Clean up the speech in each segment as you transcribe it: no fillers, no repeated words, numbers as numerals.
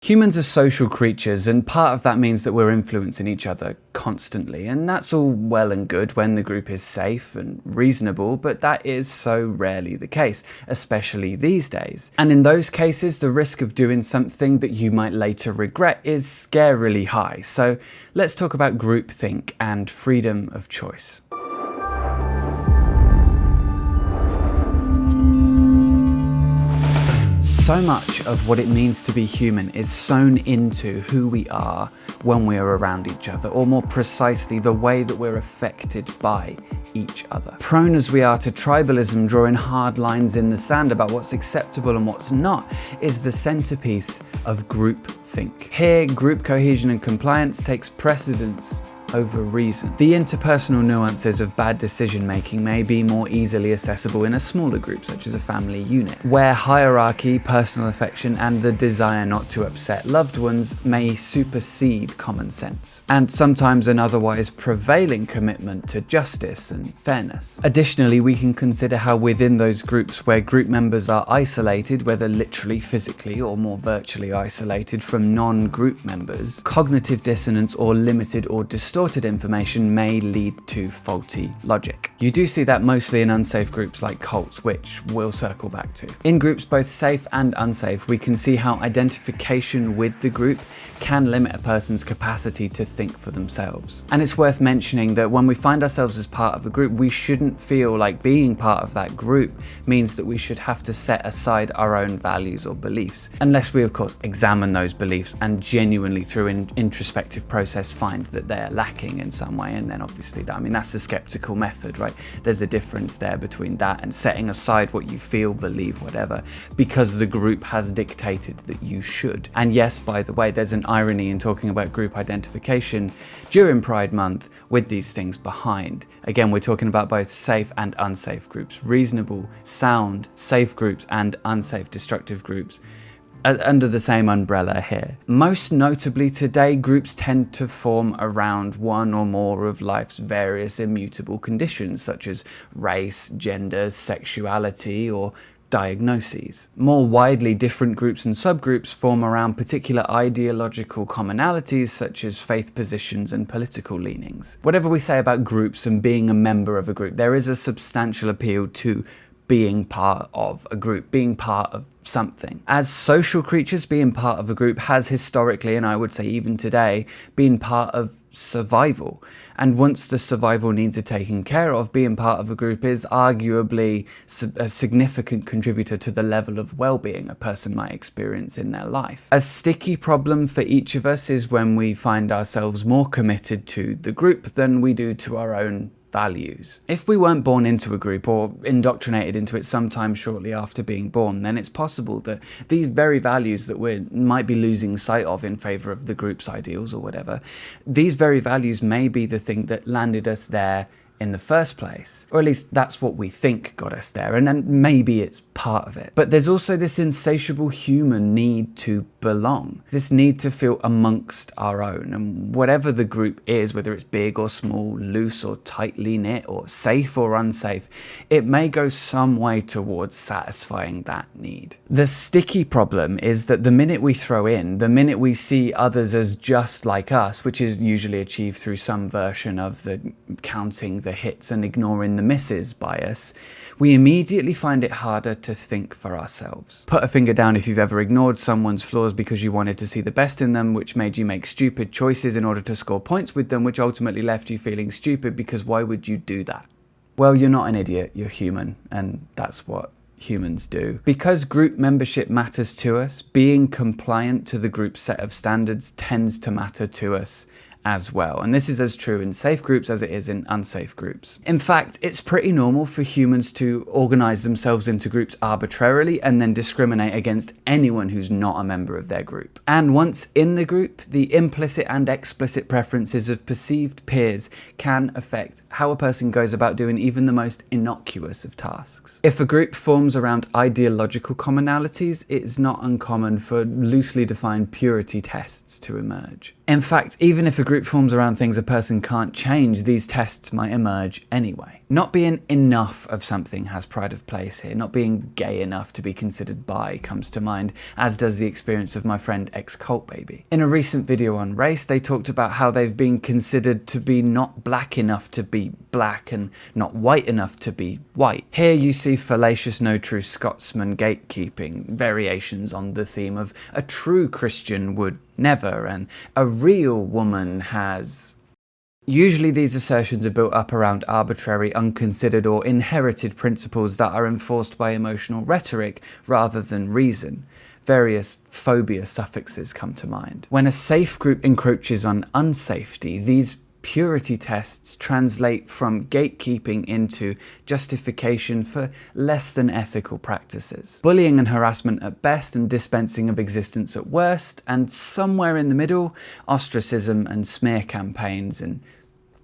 Humans are social creatures, and part of that means that we're influencing each other constantly, and that's all well and good when the group is safe and reasonable, but that is so rarely the case, especially these days. And in those cases, the risk of doing something that you might later regret is scarily high. So let's talk about groupthink and freedom of choice. So much of what it means to be human is sewn into who we are when we are around each other, or more precisely, the way that we're affected by each other. Prone as we are to tribalism, drawing hard lines in the sand about what's acceptable and what's not, is the centerpiece of groupthink. Here, group cohesion and compliance takes precedence over reason. The interpersonal nuances of bad decision making may be more easily accessible in a smaller group, such as a family unit, where hierarchy, personal affection, and the desire not to upset loved ones may supersede common sense, and sometimes an otherwise prevailing commitment to justice and fairness. Additionally, we can consider how within those groups where group members are isolated, whether literally, physically, or more virtually isolated from non-group members, cognitive dissonance or limited or distorted information may lead to faulty logic. You do see that mostly in unsafe groups like cults, which we'll circle back to. In groups both safe and unsafe, we can see how identification with the group can limit a person's capacity to think for themselves. And it's worth mentioning that when we find ourselves as part of a group, we shouldn't feel like being part of that group means that we should have to set aside our own values or beliefs, unless we of course examine those beliefs and genuinely through an introspective process find that they're lacking in some way. And then obviously that's the skeptical method, right? There's a difference there between that and setting aside what you feel, believe, whatever, because the group has dictated that you should. And yes, by the way, there's an irony in talking about group identification during Pride Month with these things behind. Again, we're talking about both safe and unsafe groups, reasonable, sound, safe groups and unsafe, destructive groups under the same umbrella here. Most notably today, groups tend to form around one or more of life's various immutable conditions, such as race, gender, sexuality, or diagnoses. More widely, different groups and subgroups form around particular ideological commonalities, such as faith positions and political leanings. Whatever we say about groups and being a member of a group, there is a substantial appeal to being part of a group, being part of something. As social creatures, being part of a group has historically, and I would say even today, been part of survival. And once the survival needs are taken care of, being part of a group is arguably a significant contributor to the level of well-being a person might experience in their life. A sticky problem for each of us is when we find ourselves more committed to the group than we do to our own values. If we weren't born into a group or indoctrinated into it sometime shortly after being born, then it's possible that these very values that we might be losing sight of in favor of the group's ideals or whatever, these very values may be the thing that landed us there in the first place, or at least that's what we think got us there, and then maybe it's part of it. But there's also this insatiable human need to belong, this need to feel amongst our own, and whatever the group is, whether it's big or small, loose or tightly knit, or safe or unsafe, it may go some way towards satisfying that need. The sticky problem is that the minute we see others as just like us, which is usually achieved through some version of the counting the hits and ignoring the misses bias, we immediately find it harder to think for ourselves. Put a finger down if you've ever ignored someone's flaws because you wanted to see the best in them, which made you make stupid choices in order to score points with them, which ultimately left you feeling stupid because why would you do that? Well, you're not an idiot, you're human, and that's what humans do. Because group membership matters to us, being compliant to the group's set of standards tends to matter to us as well. And this is as true in safe groups as it is in unsafe groups. In fact, it's pretty normal for humans to organize themselves into groups arbitrarily and then discriminate against anyone who's not a member of their group. And once in the group, the implicit and explicit preferences of perceived peers can affect how a person goes about doing even the most innocuous of tasks. If a group forms around ideological commonalities, it's not uncommon for loosely defined purity tests to emerge. In fact, even if a group forms around things a person can't change, these tests might emerge anyway. Not being enough of something has pride of place here. Not being gay enough to be considered bi comes to mind, as does the experience of my friend ex-cult baby. In a recent video on race, they talked about how they've been considered to be not black enough to be black and not white enough to be white. Here you see fallacious no true Scotsman gatekeeping, variations on the theme of a true Christian would never, and a real woman has... Usually these assertions are built up around arbitrary, unconsidered or inherited principles that are enforced by emotional rhetoric rather than reason. Various phobia suffixes come to mind. When a safe group encroaches on unsafety, these purity tests translate from gatekeeping into justification for less than ethical practices. Bullying and harassment at best and dispensing of existence at worst, and somewhere in the middle, ostracism and smear campaigns and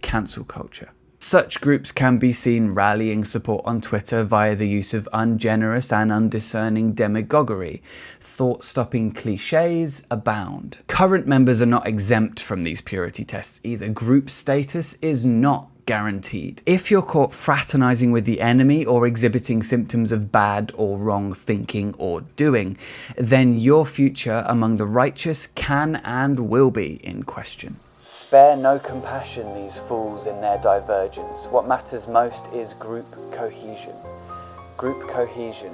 cancel culture. Such groups can be seen rallying support on Twitter via the use of ungenerous and undiscerning demagoguery. Thought-stopping cliches abound. Current members are not exempt from these purity tests either. Group status is not guaranteed. If you're caught fraternizing with the enemy or exhibiting symptoms of bad or wrong thinking or doing, then your future among the righteous can and will be in question. Spare no compassion these fools in their divergence. What matters most is group cohesion. Group cohesion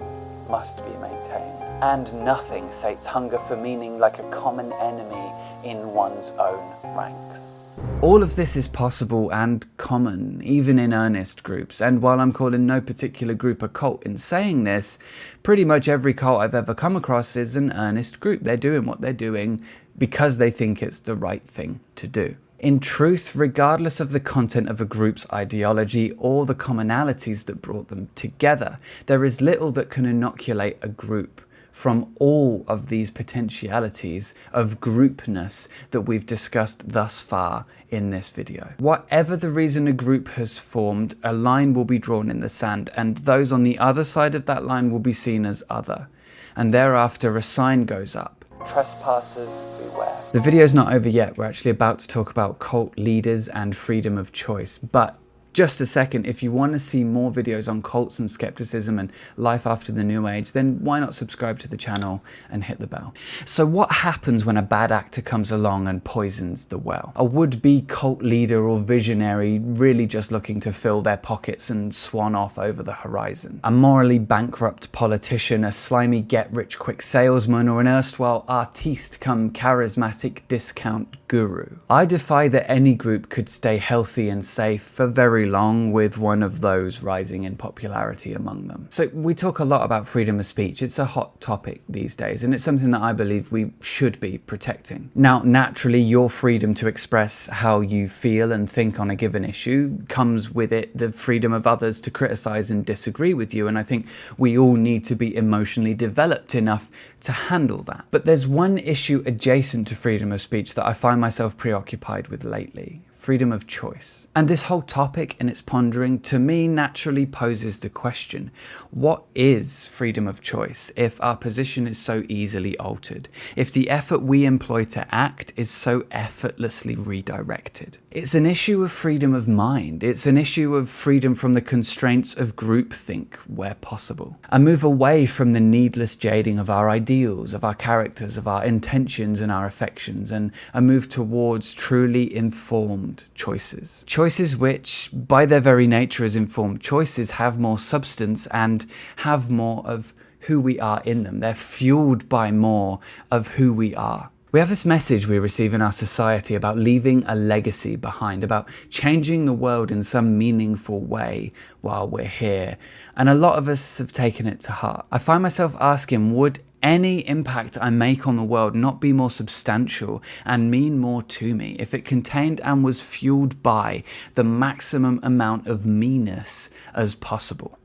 must be maintained. And nothing sates hunger for meaning like a common enemy in one's own ranks. All of this is possible and common, even in earnest groups, and while I'm calling no particular group a cult in saying this, pretty much every cult I've ever come across is an earnest group. They're doing what they're doing because they think it's the right thing to do. In truth, regardless of the content of a group's ideology or the commonalities that brought them together, there is little that can inoculate a group from all of these potentialities of groupness that we've discussed thus far in this video. Whatever the reason a group has formed, a line will be drawn in the sand, and those on the other side of that line will be seen as other. And thereafter a sign goes up. Trespassers beware. The video's not over yet. We're actually about to talk about cult leaders and freedom of choice, but just a second, if you want to see more videos on cults and skepticism and life after the New Age, then why not subscribe to the channel and hit the bell? So what happens when a bad actor comes along and poisons the well? A would-be cult leader or visionary really just looking to fill their pockets and swan off over the horizon? A morally bankrupt politician, a slimy get-rich-quick salesman, or an erstwhile artiste come charismatic discount guru? I defy that any group could stay healthy and safe for very long with one of those rising in popularity among them. So we talk a lot about freedom of speech. It's a hot topic these days, and it's something that I believe we should be protecting. Now, naturally, your freedom to express how you feel and think on a given issue comes with it the freedom of others to criticize and disagree with you, and I think we all need to be emotionally developed enough to handle that. But there's one issue adjacent to freedom of speech that I find myself preoccupied with lately: freedom of choice. And this whole topic and its pondering to me naturally poses the question, what is freedom of choice if our position is so easily altered? If the effort we employ to act is so effortlessly redirected? It's an issue of freedom of mind. It's an issue of freedom from the constraints of groupthink where possible. A move away from the needless jading of our ideals, of our characters, of our intentions and our affections, and a move towards truly informed choices. Choices which, by their very nature as informed choices, have more substance and have more of who we are in them. They're fueled by more of who we are. We have this message we receive in our society about leaving a legacy behind, about changing the world in some meaningful way while we're here, and a lot of us have taken it to heart. I find myself asking, would any impact I make on the world not be more substantial and mean more to me if it contained and was fueled by the maximum amount of meanness as possible?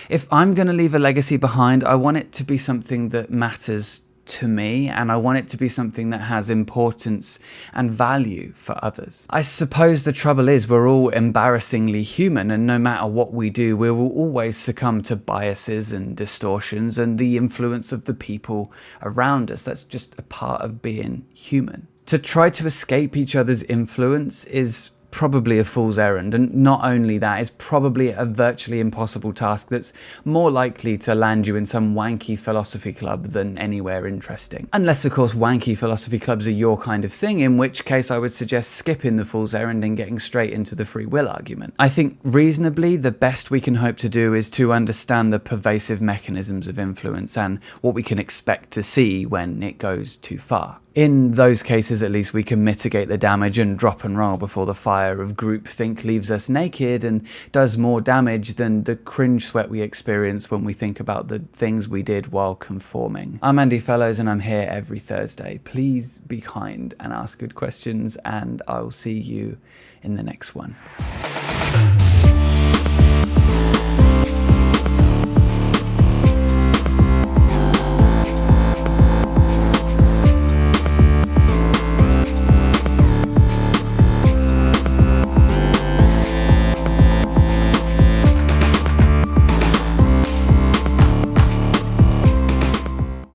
If I'm going to leave a legacy behind, I want it to be something that matters to me, and I want it to be something that has importance and value for others. I suppose the trouble is we're all embarrassingly human, and no matter what we do, we will always succumb to biases and distortions and the influence of the people around us. That's just a part of being human. To try to escape each other's influence is probably a fool's errand, and not only that, it's probably a virtually impossible task that's more likely to land you in some wanky philosophy club than anywhere interesting. Unless, of course, wanky philosophy clubs are your kind of thing, in which case I would suggest skipping the fool's errand and getting straight into the free will argument. I think reasonably the best we can hope to do is to understand the pervasive mechanisms of influence and what we can expect to see when it goes too far. In those cases, at least, we can mitigate the damage and drop and roll before the fire of groupthink leaves us naked and does more damage than the cringe sweat we experience when we think about the things we did while conforming. I'm Andy Fellows, and I'm here every Thursday. Please be kind and ask good questions, and I'll see you in the next one.